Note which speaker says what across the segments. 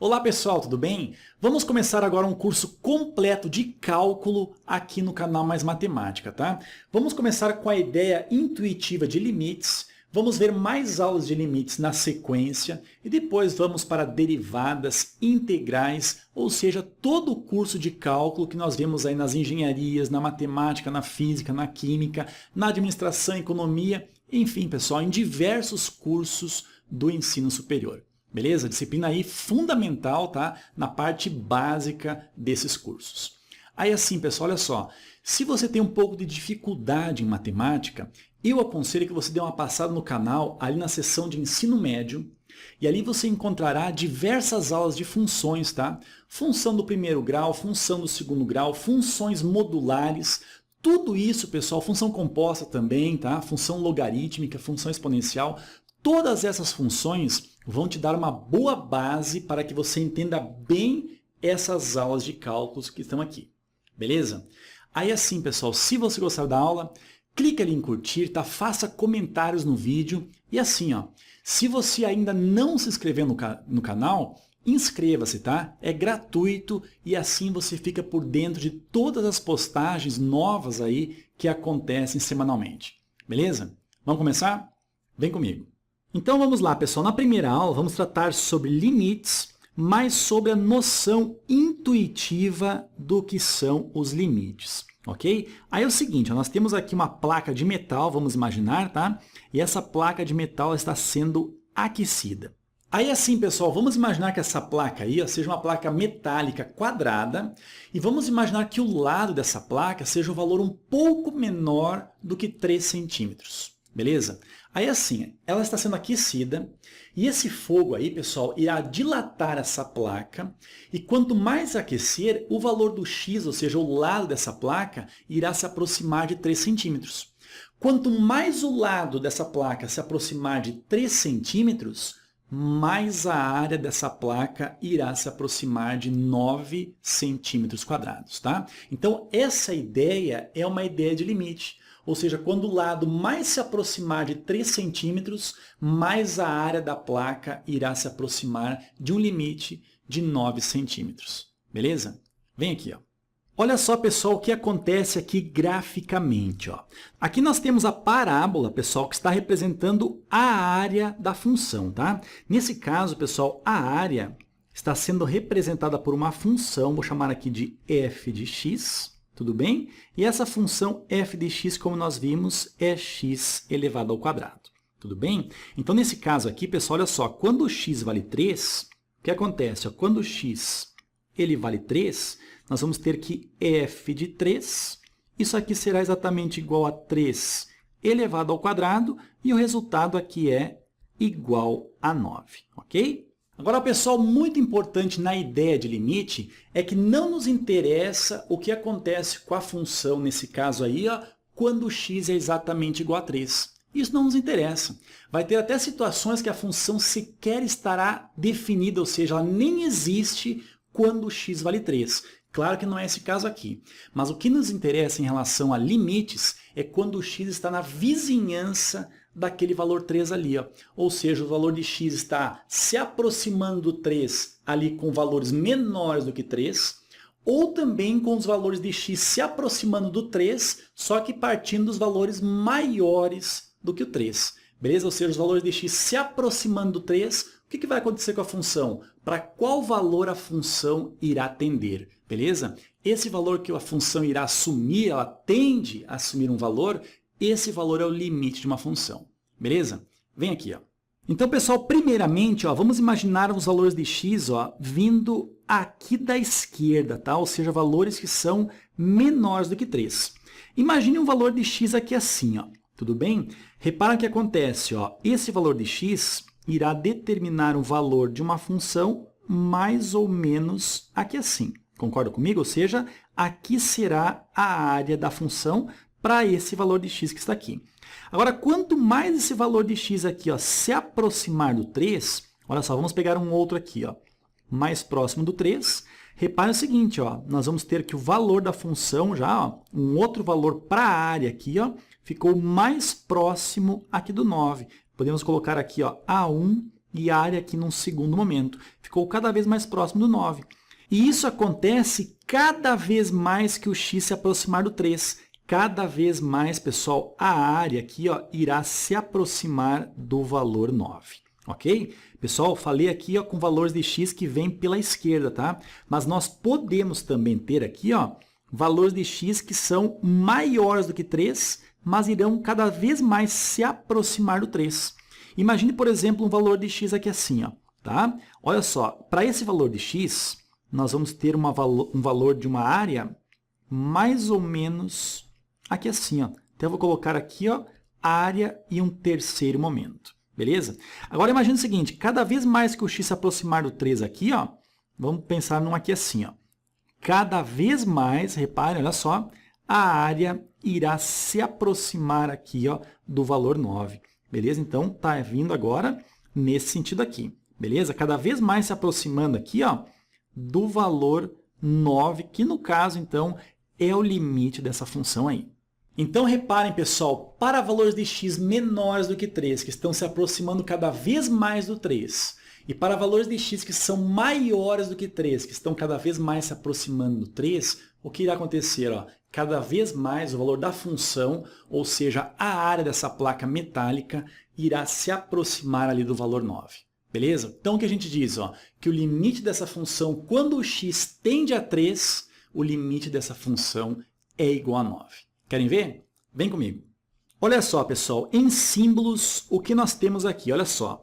Speaker 1: Olá pessoal, tudo bem? Vamos começar agora um curso completo de cálculo aqui no canal Mais Matemática, tá? Vamos começar com a ideia intuitiva de limites, vamos ver mais aulas de limites na sequência e depois vamos para derivadas, integrais, ou seja, todo o curso de cálculo que nós vemos aí nas engenharias, na matemática, na física, na química, na administração, economia, enfim pessoal, em diversos cursos do ensino superior. Beleza? Disciplina aí fundamental, tá? Na parte básica desses cursos. Aí assim, pessoal, olha só. Se você tem um pouco de dificuldade em matemática, eu aconselho que você dê uma passada no canal, ali na seção de ensino médio, e ali você encontrará diversas aulas de funções, tá? Função do primeiro grau, função do segundo grau, funções modulares, tudo isso, pessoal, função composta também, tá? Função logarítmica, função exponencial, todas essas funções vão te dar uma boa base para que você entenda bem essas aulas de cálculos que estão aqui. Beleza? Aí assim, pessoal, se você gostar da aula, clica ali em curtir, tá? Faça comentários no vídeo. E assim, ó, se você ainda não se inscreveu no canal, inscreva-se, tá? É gratuito e assim você fica por dentro de todas as postagens novas aí que acontecem semanalmente. Beleza? Vamos começar? Vem comigo. Então vamos lá, pessoal. Na primeira aula vamos tratar sobre limites, mas sobre a noção intuitiva do que são os limites, ok? Aí é o seguinte, nós temos aqui uma placa de metal, vamos imaginar, tá? E essa placa de metal está sendo aquecida. Aí assim, pessoal, vamos imaginar que essa placa aí, ó, seja uma placa metálica quadrada e vamos imaginar que o lado dessa placa seja um valor um pouco menor do que 3 centímetros. Beleza? Aí assim, ela está sendo aquecida e esse fogo aí, pessoal, irá dilatar essa placa e quanto mais aquecer, o valor do x, ou seja, o lado dessa placa, irá se aproximar de 3 centímetros. Quanto mais o lado dessa placa se aproximar de 3 centímetros, mais a área dessa placa irá se aproximar de 9 centímetros quadrados, tá? Então, essa ideia é uma ideia de limite. Ou seja, quando o lado mais se aproximar de 3 centímetros, mais a área da placa irá se aproximar de um limite de 9 centímetros. Beleza? Vem aqui, ó. Olha só, pessoal, o que acontece aqui graficamente, ó. Aqui nós temos a parábola, pessoal, que está representando a área da função, tá? Nesse caso, pessoal, a área está sendo representada por uma função, vou chamar aqui de f de x, tudo bem? E essa função f de x, como nós vimos, é x elevado ao quadrado. Tudo bem? Então, nesse caso aqui, pessoal, olha só, quando o x vale 3, o que acontece? Ó, quando o x ele vale 3, nós vamos ter que f de 3, isso aqui será exatamente igual a 3 elevado ao quadrado, e o resultado aqui é igual a 9, ok? Agora, pessoal, muito importante na ideia de limite é que não nos interessa o que acontece com a função, nesse caso aí, ó, quando x é exatamente igual a 3. Isso não nos interessa. Vai ter até situações que a função sequer estará definida, ou seja, ela nem existe quando x vale 3. Claro que não é esse caso aqui. Mas o que nos interessa em relação a limites é quando o x está na vizinhança daquele valor 3 ali, ó. Ou seja, o valor de x está se aproximando do 3 ali com valores menores do que 3, ou também com os valores de x se aproximando do 3, só que partindo dos valores maiores do que o 3. Beleza? Ou seja, os valores de x se aproximando do 3, o que vai acontecer com a função? Para qual valor a função irá tender? Beleza? Esse valor que a função irá assumir, ela tende a assumir um valor, esse valor é o limite de uma função. Beleza? Vem aqui, ó. Então, pessoal, primeiramente, ó, vamos imaginar os valores de x, ó, vindo aqui da esquerda, tá? Ou seja, valores que são menores do que 3. Imagine um valor de x aqui assim, ó. Tudo bem? Repara o que acontece, ó. Esse valor de x irá determinar o valor de uma função mais ou menos aqui assim. Concorda comigo? Ou seja, aqui será a área da função para esse valor de x que está aqui. Agora, quanto mais esse valor de x aqui, ó, se aproximar do 3, olha só, vamos pegar um outro aqui, ó, mais próximo do 3. Repare o seguinte, ó, nós vamos ter que o valor da função já, ó, um outro valor para a área aqui, ó, ficou mais próximo aqui do 9. Podemos colocar aqui, ó, A1 e área aqui num segundo momento. Ficou cada vez mais próximo do 9. E isso acontece cada vez mais que o x se aproximar do 3. Cada vez mais, pessoal, a área aqui ó, irá se aproximar do valor 9. Ok? Pessoal, falei aqui ó, com valores de x que vêm pela esquerda, tá? Mas nós podemos também ter aqui ó, valores de x que são maiores do que 3, mas irão cada vez mais se aproximar do 3. Imagine, por exemplo, um valor de x aqui assim, ó, tá? Olha só, para esse valor de x, nós vamos ter um valor de uma área mais ou menos aqui assim, ó. Então, eu vou colocar aqui, ó, área e um terceiro momento, beleza? Agora, imagine o seguinte, cada vez mais que o x se aproximar do 3 aqui, ó, vamos pensar num aqui assim, ó. Cada vez mais, reparem, olha só, a área irá se aproximar aqui, ó, do valor 9, beleza? Então, está vindo agora nesse sentido aqui, beleza? Cada vez mais se aproximando aqui, ó, do valor 9, que no caso, então, é o limite dessa função aí. Então, reparem, pessoal, para valores de x menores do que 3, que estão se aproximando cada vez mais do 3, e para valores de x que são maiores do que 3, que estão cada vez mais se aproximando do 3, o que irá acontecer? Ó? Cada vez mais o valor da função, ou seja, a área dessa placa metálica, irá se aproximar ali do valor 9. Beleza? Então, o que a gente diz? Ó, que o limite dessa função, quando o x tende a 3, o limite dessa função é igual a 9. Querem ver? Vem comigo. Olha só, pessoal, em símbolos, o que nós temos aqui? Olha só.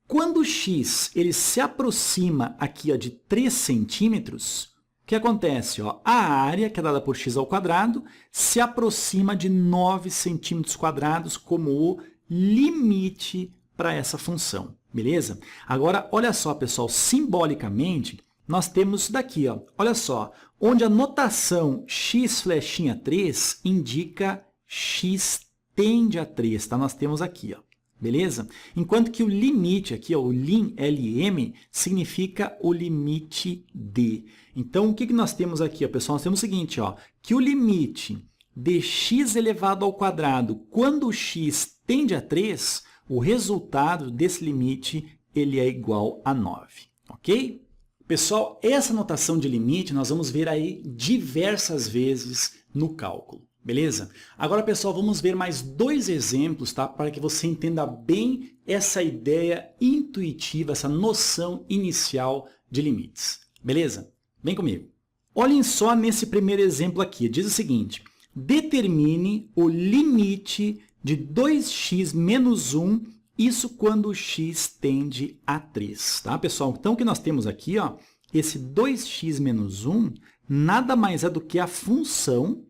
Speaker 1: Quando o x ele se aproxima aqui ó, de 3 centímetros, o que acontece? Ó? A área, que é dada por x ao quadrado, se aproxima de 9 centímetros quadrados como o limite para essa função. Beleza? Agora, olha só, pessoal, simbolicamente, nós temos isso daqui, ó. Olha só, onde a notação x flechinha 3 indica x tende a 3, tá? Nós temos aqui, ó. Beleza? Enquanto que o limite aqui, ó, o lim, LM, significa o limite de. Então, o que nós temos aqui, ó, pessoal? Nós temos o seguinte, ó, que o limite de x elevado ao quadrado, quando o x tende a 3, o resultado desse limite ele é igual a 9, ok? Pessoal, essa notação de limite nós vamos ver aí diversas vezes no cálculo, beleza? Agora, pessoal, vamos ver mais 2 exemplos, tá? Para que você entenda bem essa ideia intuitiva, essa noção inicial de limites, beleza? Vem comigo. Olhem só nesse primeiro exemplo aqui, diz o seguinte, determine o limite de 2x menos 1, isso quando o x tende a 3, tá, pessoal? Então, o que nós temos aqui, ó, esse 2x menos 1 nada mais é do que a função,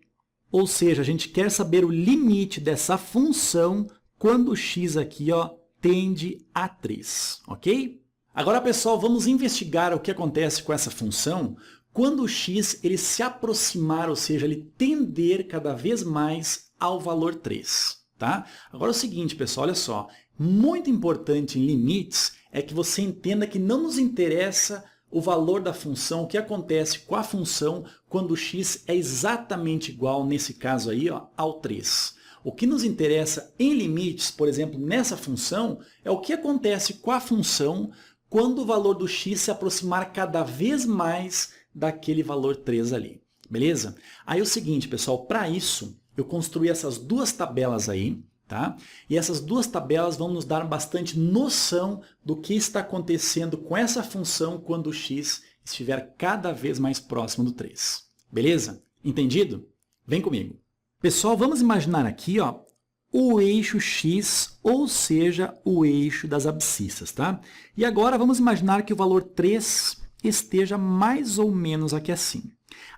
Speaker 1: ou seja, a gente quer saber o limite dessa função quando o x aqui ó, tende a 3, ok? Agora, pessoal, vamos investigar o que acontece com essa função quando o x ele se aproximar, ou seja, ele tender cada vez mais ao valor 3. Tá? Agora é o seguinte, pessoal, olha só, muito importante em limites é que você entenda que não nos interessa o valor da função, o que acontece com a função quando o x é exatamente igual, nesse caso aí, ó, ao 3. O que nos interessa em limites, por exemplo, nessa função, é o que acontece com a função quando o valor do x se aproximar cada vez mais daquele valor 3 ali. Beleza? Aí é o seguinte, pessoal, para isso, eu construí essas 2 tabelas aí, tá? E essas 2 tabelas vão nos dar bastante noção do que está acontecendo com essa função quando o x estiver cada vez mais próximo do 3. Beleza? Entendido? Vem comigo. Pessoal, vamos imaginar aqui ó, o eixo x, ou seja, o eixo das abscissas, tá? E agora vamos imaginar que o valor 3 esteja mais ou menos aqui assim.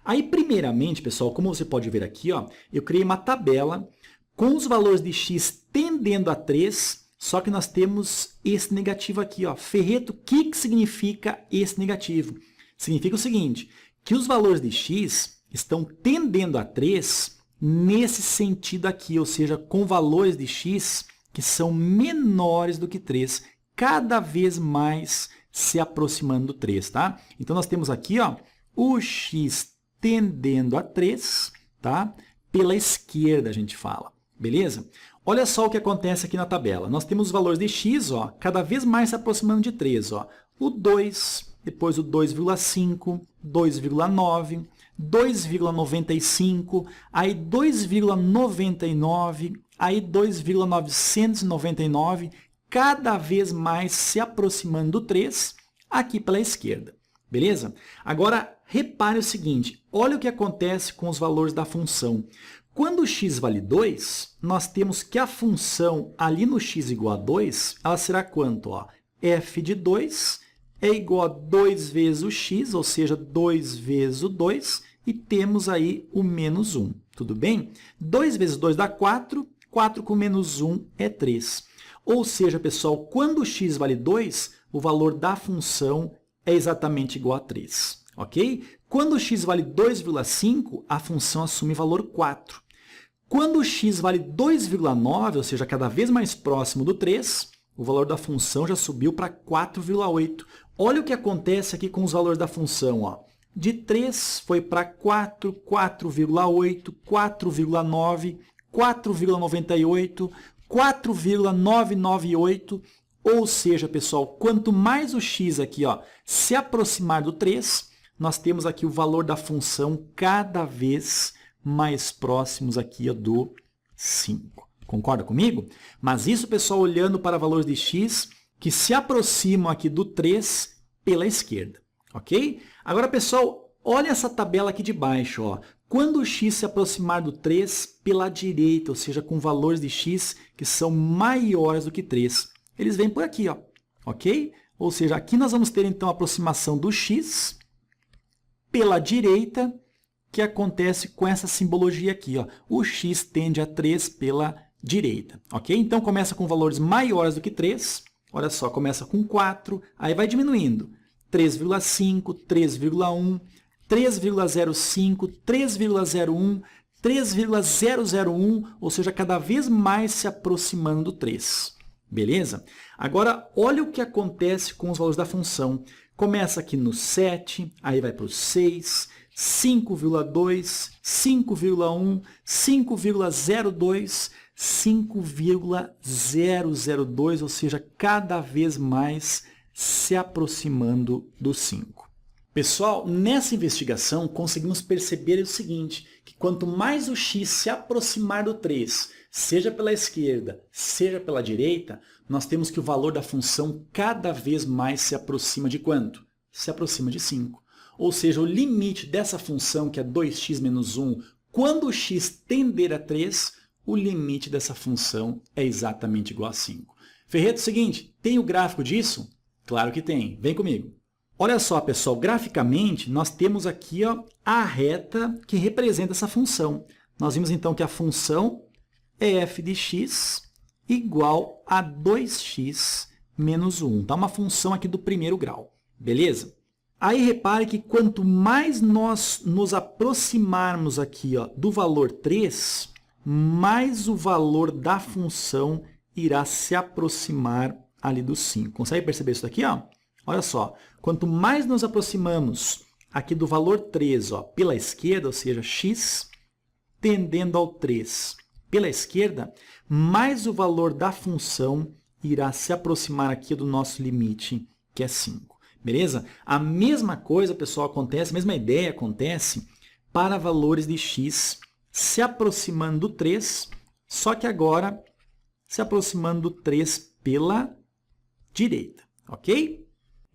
Speaker 1: Aí, primeiramente, pessoal, como você pode ver aqui, ó, eu criei uma tabela com os valores de x tendendo a 3, só que nós temos esse negativo aqui. Ó. Ferreto, o que significa esse negativo? Significa o seguinte, que os valores de x estão tendendo a 3 nesse sentido aqui, ou seja, com valores de x que são menores do que 3, cada vez mais se aproximando do 3. Tá? Então, nós temos aqui ó, o x tendendo a 3, tá? Pela esquerda a gente fala, beleza? Olha só o que acontece aqui na tabela. Nós temos os valores de x, ó, cada vez mais se aproximando de 3. Ó. O 2, depois o 2,5, 2,9, 2,95, aí 2,99, aí 2,999, cada vez mais se aproximando do 3 aqui pela esquerda. Beleza? Agora, repare o seguinte, olha o que acontece com os valores da função. Quando x vale 2, nós temos que a função ali no x igual a 2, ela será quanto? Ó? F de 2 é igual a 2 vezes o x, ou seja, 2 vezes o 2, e temos aí o menos 1. Tudo bem? 2 vezes 2 dá 4, 4 com menos 1 é 3. Ou seja, pessoal, quando x vale 2, o valor da função é exatamente igual a 3. Ok? Quando x vale 2,5, a função assume valor 4. Quando x vale 2,9, ou seja, cada vez mais próximo do 3, o valor da função já subiu para 4,8. Olha o que acontece aqui com os valores da função. Ó. De 3 foi para 4, 4,8, 4,9, 4,98, 4,998. Ou seja, pessoal, quanto mais o x aqui ó, se aproximar do 3, nós temos aqui o valor da função cada vez mais próximos aqui ó, do 5. Concorda comigo? Mas isso, pessoal, olhando para valores de x que se aproximam aqui do 3 pela esquerda. Ok? Agora, pessoal, olha essa tabela aqui de baixo. Ó. Quando o x se aproximar do 3 pela direita, ou seja, com valores de x que são maiores do que 3, eles vêm por aqui. Ó. Ok? Ou seja, aqui nós vamos ter, então, a aproximação do x pela direita, que acontece com essa simbologia aqui. Ó. O x tende a 3 pela direita. Ok? Então, começa com valores maiores do que 3. Olha só, começa com 4, aí vai diminuindo. 3,5, 3,1, 3,05, 3,01, 3,001, ou seja, cada vez mais se aproximando do 3. Beleza? Agora, olha o que acontece com os valores da função. Começa aqui no 7, aí vai para o 6, 5,2, 5,1, 5,02, 5,002, ou seja, cada vez mais se aproximando do 5. Pessoal, nessa investigação, conseguimos perceber o seguinte, que quanto mais o x se aproximar do 3, seja pela esquerda, seja pela direita, nós temos que o valor da função cada vez mais se aproxima de quanto? Se aproxima de 5. Ou seja, o limite dessa função, que é 2x menos 1, quando o x tender a 3, o limite dessa função é exatamente igual a 5. Ferreto, é o seguinte, tem o gráfico disso? Claro que tem. Vem comigo. Olha só, pessoal, graficamente, nós temos aqui ó, a reta que representa essa função. Nós vimos, então, que a função é f de x igual a 2x menos 1. Tá? Uma função aqui do primeiro grau. Beleza? Aí, repare que quanto mais nós nos aproximarmos aqui ó, do valor 3, mais o valor da função irá se aproximar ali do 5. Consegue perceber isso daqui? Ó? Olha só, quanto mais nos aproximamos aqui do valor 3 ó, pela esquerda, ou seja, x tendendo ao 3 pela esquerda, mais o valor da função irá se aproximar aqui do nosso limite, que é 5. Beleza? A mesma coisa, pessoal, acontece, a mesma ideia acontece para valores de x se aproximando do 3, só que agora se aproximando do 3 pela direita. Ok?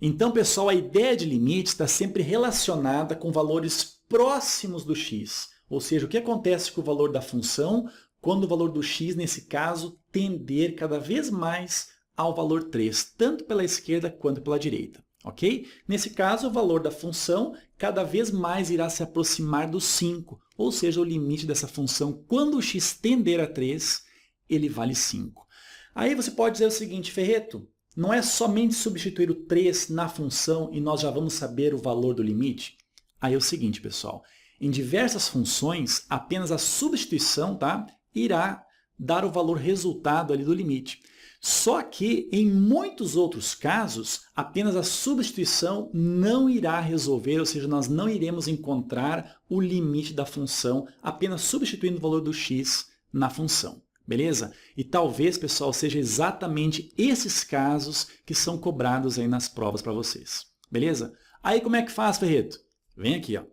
Speaker 1: Então, pessoal, a ideia de limite está sempre relacionada com valores próximos do x. Ou seja, o que acontece com o valor da função quando o valor do x, nesse caso, tender cada vez mais ao valor 3, tanto pela esquerda quanto pela direita. Ok? Nesse caso, o valor da função cada vez mais irá se aproximar do 5, ou seja, o limite dessa função, quando o x tender a 3, ele vale 5. Aí você pode dizer o seguinte, Ferreto, não é somente substituir o 3 na função e nós já vamos saber o valor do limite? Aí é o seguinte, pessoal, em diversas funções, apenas a substituição tá, irá dar o valor resultado ali do limite. Só que, em muitos outros casos, apenas a substituição não irá resolver, ou seja, nós não iremos encontrar o limite da função apenas substituindo o valor do x na função. beleza? E talvez, pessoal, seja exatamente esses casos que são cobrados aí nas provas para vocês, beleza? Aí como é que faz, Ferreto? Vem aqui, ó.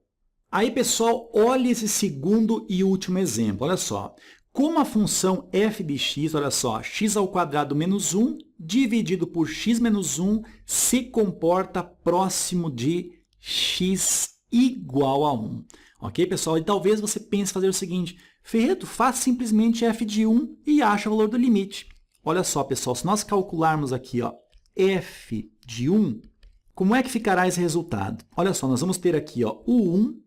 Speaker 1: Aí, pessoal, olha esse segundo e último exemplo, olha só. Como a função f de x, olha só, x² menos 1 dividido por x menos 1 se comporta próximo de x igual a 1. Ok, pessoal? E talvez você pense fazer o seguinte, Ferreto, faz simplesmente f de 1 e acha o valor do limite. Olha só, pessoal, se nós calcularmos aqui, ó, f de 1, como é que ficará esse resultado? Olha só, nós vamos ter aqui, ó, o 1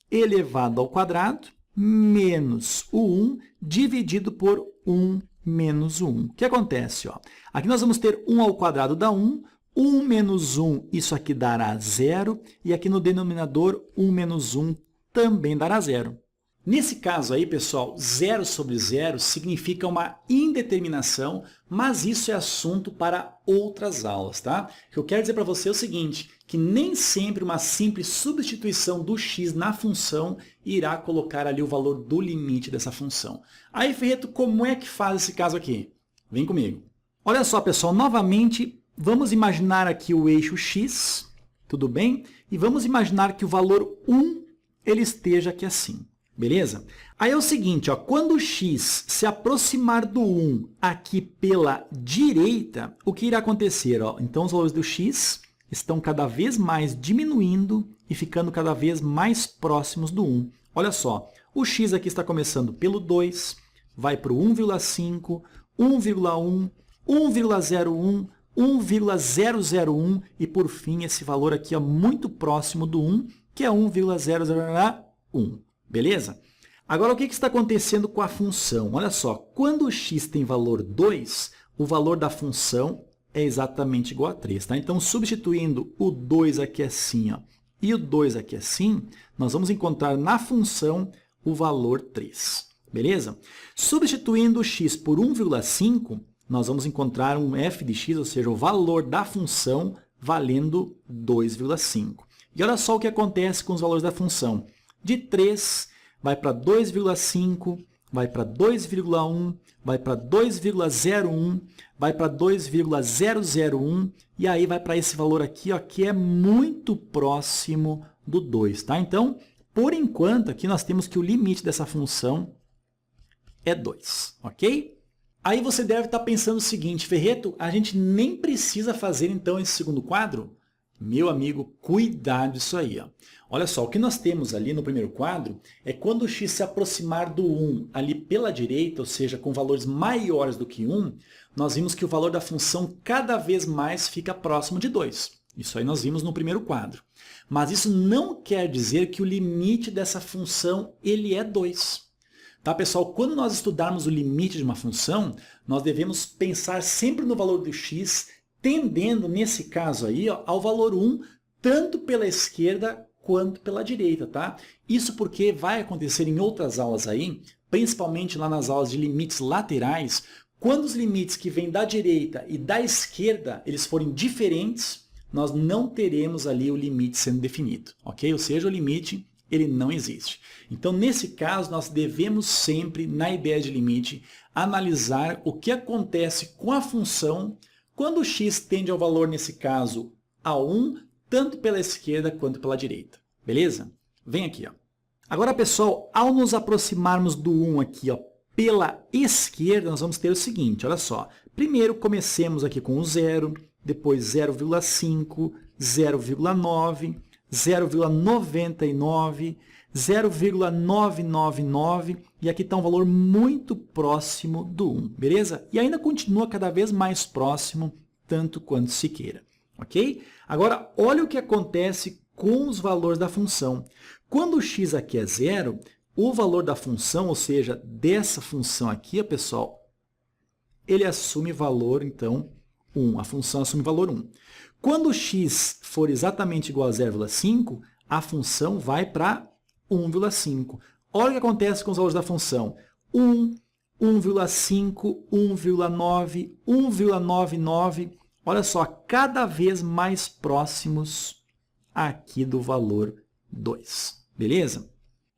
Speaker 1: elevado ao quadrado menos o 1 dividido por 1 menos o 1. O que acontece? Ó? Aqui nós vamos ter 1 ao quadrado dá 1, 1 menos 1, isso aqui dará 0, e aqui no denominador, 1 menos 1 também dará 0. Nesse caso aí, pessoal, 0 sobre 0 significa uma indeterminação, mas isso é assunto para outras aulas, tá? O que eu quero dizer para você é o seguinte, que nem sempre uma simples substituição do x na função irá colocar ali o valor do limite dessa função. Aí, Ferreto, como é que faz esse caso aqui? Vem comigo. Olha só, pessoal, novamente, vamos imaginar aqui o eixo x, tudo bem? E vamos imaginar que o valor 1 ele esteja aqui assim. Beleza? Aí é o seguinte, ó, quando o x se aproximar do 1 aqui pela direita, o que irá acontecer? Ó? Então, os valores do x estão cada vez mais diminuindo e ficando cada vez mais próximos do 1. Olha só, o x aqui está começando pelo 2, vai para o 1,5, 1,1, 1,01, 1,001 e, por fim, esse valor aqui é muito próximo do 1, que é 1,001. Beleza? Agora, o que está acontecendo com a função? Olha só, quando o x tem valor 2, o valor da função é exatamente igual a 3. Tá? Então, substituindo o 2 aqui assim, ó, e o 2 aqui assim, nós vamos encontrar na função o valor 3. Beleza? Substituindo o x por 1,5, nós vamos encontrar um f de x, ou seja, o valor da função valendo 2,5. E olha só o que acontece com os valores da função. De 3, vai para 2,5, vai para 2,1, vai para 2,01, vai para 2,001 e aí vai para esse valor aqui, ó, que é muito próximo do 2. Tá? Então, por enquanto, aqui nós temos que o limite dessa função é 2. Ok? Aí você deve estar pensando o seguinte, Ferreto, a gente nem precisa fazer então esse segundo quadro? Meu amigo, cuidado disso aí. Ó. Olha só, o que nós temos ali no primeiro quadro é quando o x se aproximar do 1 ali pela direita, ou seja, com valores maiores do que 1, nós vimos que o valor da função cada vez mais fica próximo de 2. Isso aí nós vimos no primeiro quadro. Mas isso não quer dizer que o limite dessa função ele é 2. Tá, pessoal? Quando nós estudarmos o limite de uma função, nós devemos pensar sempre no valor do x tendendo, nesse caso aí, ó, ao valor 1, tanto pela esquerda quanto pela direita, tá? Isso porque vai acontecer em outras aulas aí, principalmente lá nas aulas de limites laterais, quando os limites que vêm da direita e da esquerda, eles forem diferentes, nós não teremos ali o limite sendo definido, ok? Ou seja, o limite, ele não existe. Então, nesse caso, nós devemos sempre, na ideia de limite, analisar o que acontece com a função quando o x tende ao valor, nesse caso, a 1, tanto pela esquerda quanto pela direita. Beleza? Vem aqui. Ó. Agora, pessoal, ao nos aproximarmos do 1 aqui, ó, pela esquerda, nós vamos ter o seguinte, olha só. Primeiro, comecemos aqui com o 0, depois 0,5, 0,9, 0,99, 0,999 e aqui está um valor muito próximo do 1, beleza? E ainda continua cada vez mais próximo, tanto quanto se queira, ok? Agora, olha o que acontece com os valores da função. Quando o x aqui é 0, o valor da função, ou seja, dessa função aqui, pessoal, ele assume valor, então, 1. A função assume valor 1. Quando o x for exatamente igual a 0,5, a função vai para 1,5. Olha o que acontece com os valores da função. 1, 1,5, 1,9, 1,99. Olha só, cada vez mais próximos aqui do valor 2. Beleza?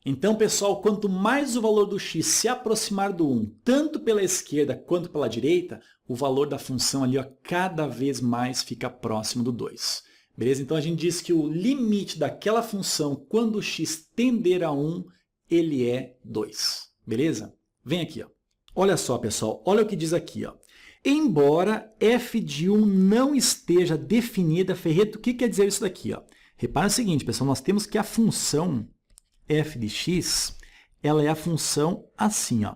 Speaker 1: Então, pessoal, quanto mais o valor do x se aproximar do 1, tanto pela esquerda quanto pela direita, o valor da função ali, ó, cada vez mais fica próximo do 2. Beleza? Então, a gente diz que o limite daquela função, quando o x tender a 1, ele é 2. Beleza? Vem aqui, ó. Olha só, pessoal, olha o que diz aqui, ó. Embora f de 1 não esteja definida, Ferreto, o que quer dizer isso daqui, ó? Repara o seguinte, pessoal, nós temos que a função f de x, ela é a função assim, ó,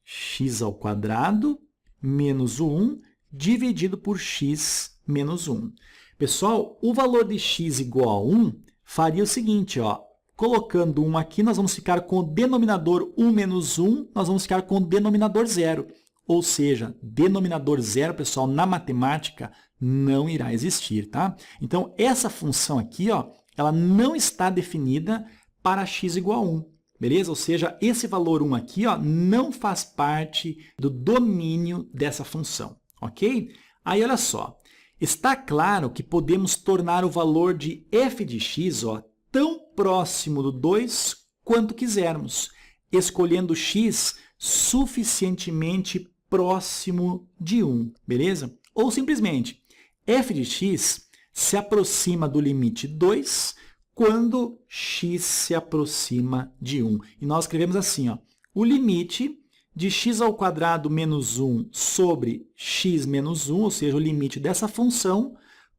Speaker 1: x ao quadrado menos o 1 dividido por x menos 1. Pessoal, o valor de x igual a 1 faria o seguinte, ó, colocando 1 aqui, nós vamos ficar com o denominador 1 menos 1, nós vamos ficar com o denominador 0. Ou seja, denominador 0, pessoal, na matemática não irá existir, tá? Então, essa função aqui, ó, ela não está definida para x igual a 1, beleza? Ou seja, esse valor 1 aqui, ó, não faz parte do domínio dessa função, ok? Aí, olha só, está claro que podemos tornar o valor de f de x, ó, tão próximo do 2 quanto quisermos, escolhendo x suficientemente próximo de 1, beleza? Ou simplesmente, f de x se aproxima do limite 2 quando x se aproxima de 1. E nós escrevemos assim, ó, o limite de x ao quadrado menos 1 sobre x menos 1, ou seja, o limite dessa função,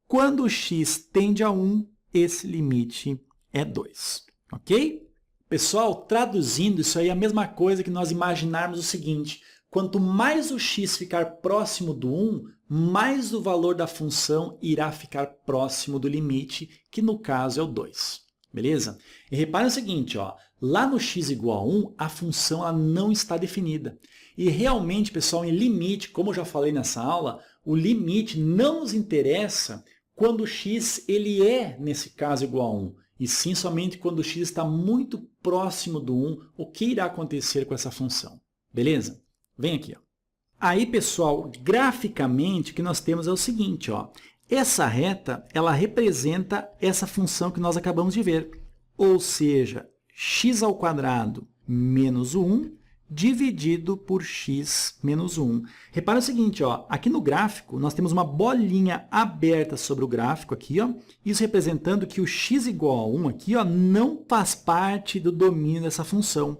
Speaker 1: quando x tende a 1, esse limite é 2. Ok? Pessoal, traduzindo, isso aí é a mesma coisa que nós imaginarmos o seguinte, quanto mais o x ficar próximo do 1, mais o valor da função irá ficar próximo do limite, que no caso é o 2. Beleza? E reparem o seguinte, ó, lá no x igual a 1, a função ela não está definida. E realmente, pessoal, em limite, como eu já falei nessa aula, o limite não nos interessa quando o x ele é, nesse caso, igual a 1. E sim somente quando o x está muito próximo do 1, o que irá acontecer com essa função. Beleza? Vem aqui, ó. Aí, pessoal, graficamente, o que nós temos é o seguinte, ó. Essa reta, ela representa essa função que nós acabamos de ver. Ou seja, x ao quadrado menos o 1 dividido por x menos 1. Repara o seguinte, ó, aqui no gráfico, nós temos uma bolinha aberta sobre o gráfico aqui, ó, isso representando que o x igual a 1 aqui, ó, não faz parte do domínio dessa função.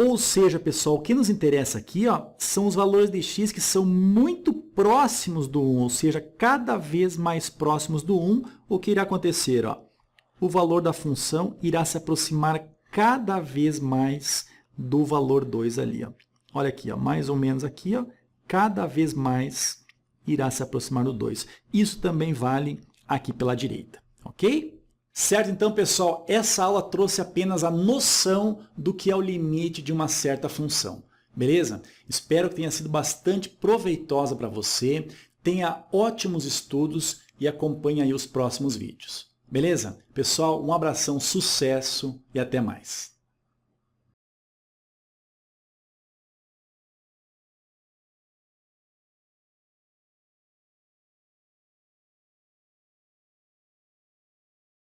Speaker 1: Ou seja, pessoal, o que nos interessa aqui, ó, são os valores de x que são muito próximos do 1, ou seja, cada vez mais próximos do 1, o que irá acontecer? Ó? O valor da função irá se aproximar cada vez mais do valor 2 ali. Ó. Olha aqui, ó, mais ou menos aqui, ó, cada vez mais irá se aproximar do 2. Isso também vale aqui pela direita, ok? Certo? Então, pessoal, essa aula trouxe apenas a noção do que é o limite de uma certa função. Beleza? Espero que tenha sido bastante proveitosa para você. Tenha ótimos estudos e acompanhe aí os próximos vídeos. Beleza? Pessoal, um abração, sucesso e até mais.